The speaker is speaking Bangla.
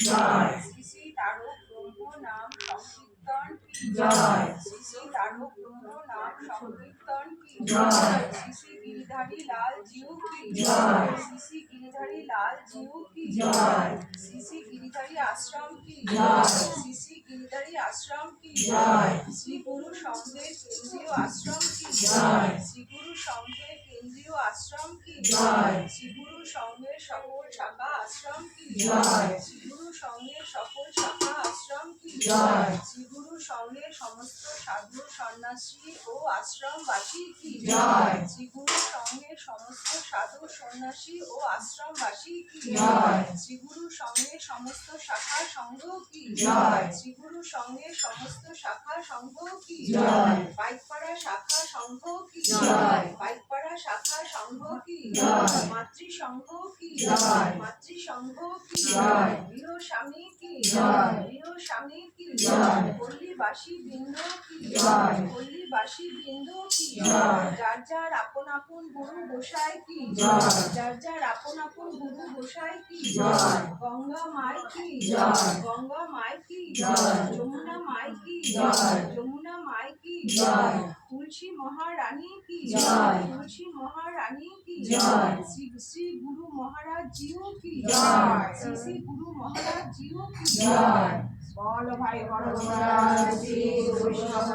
জয়। শ্রী শ্রী তারক ব্রহ্ম নাম সংকীর্তন কি জয়। শ্রী শ্রী তারক ব্রহ্ম নাম সংকীর্তন কি জয়। শ্রী শ্রী গিরিধারী লাল জিউ কি জয়। শ্রী শ্রী গিরিধারী লাল জিউ কি জয়। শ্রী শ্রী গিরিধারী আশ্রম কি জয়। শ্রী শ্রী গিরিধারী আশ্রম কি জয়। শ্রী গুরু সংঘের কেন্দ্রীয় আশ্রম কি জয়। শ্রী গুরু সংঘের কেন্দ্রীয় আশ্রম কি জয়। শ্রী গুরু সংঘের সকল শাখা আশ্রম কি জয়। শ্রী গুরু সংঘের সকল শাখা আশ্রম কি জয়। শ্রী গুরু সংঘের সমস্ত সাধু সন্ন্যাসী ও আশ্রমবাসী কি জয়। শ্রী গুরু সংঘের সমস্ত সাধু সন্ন্যাসী ও আশ্রমবাসী কি জয়। শ্রী গুরু সংঘের সমস্ত শাখা সংঘ কি জয়। শ্রী গুরু সংঘের সমস্ত শাখা সংঘ কি জয়। পাইকপাড়া শাখা সংঘ কি জয়। পাইকপাড়া শাখা সংঘ কি জয়। মাতৃ সংঘ কি জয়। মাতৃ সংঘ কি জয়। গৃহ স্বামী কি জয়। গৃহ স্বামী কি জয়। পল্লীবাসী বৃন্দ কি জয়। পল্লীবাসী বৃন্দ কি জয়। যার যার আপন আপন গুরু গোসাই কি জয়। যার যার আপন আপন গুরু গোসাই কি জয়। গঙ্গা মাই কি জয়। গঙ্গা মাই কি জয়। যমুনা মাই কি জয়। যমুনা মাই কি জয়। তুলসী মহারানী কি জয়। তুলসী মহারানী কি জয়। শ্রী শ্রী গুরু মহারাজ জিও কি জয়। শ্রী শ্রী গুরু মহারাজ জিও কি জয়। বল ভাই বড় মহারাজ শ্রী বৈষ্ণব